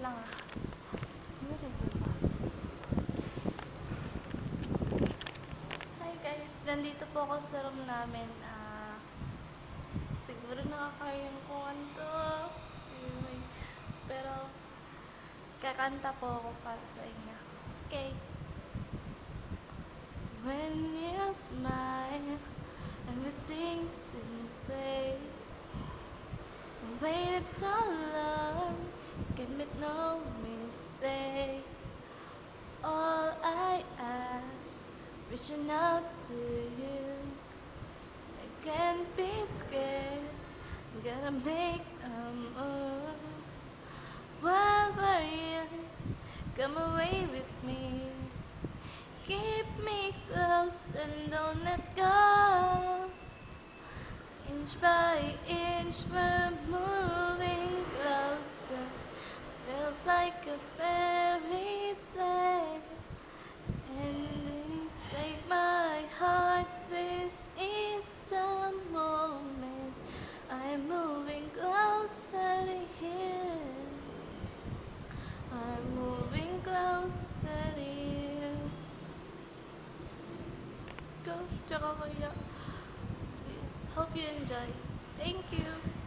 lang ah. Hi guys, nandito po ako sa room namin. Siguro nakakayang kung ano to. Pero, kakanta po ako para sa inyo. Okay. When you smile, everything's in place. I waited so long, can make no mistake. All I ask, reaching out to you. I can't be scared, gotta make a move. While we're young, come away with me. Keep me close and don't let go. Inch by inch we're moving closer. Feels like a fairy tale. Ending, take my heart, this is the moment. I'm moving closer to you. I'm moving closer to you. Go, tsaka kaya. Hope you enjoy. Thank you.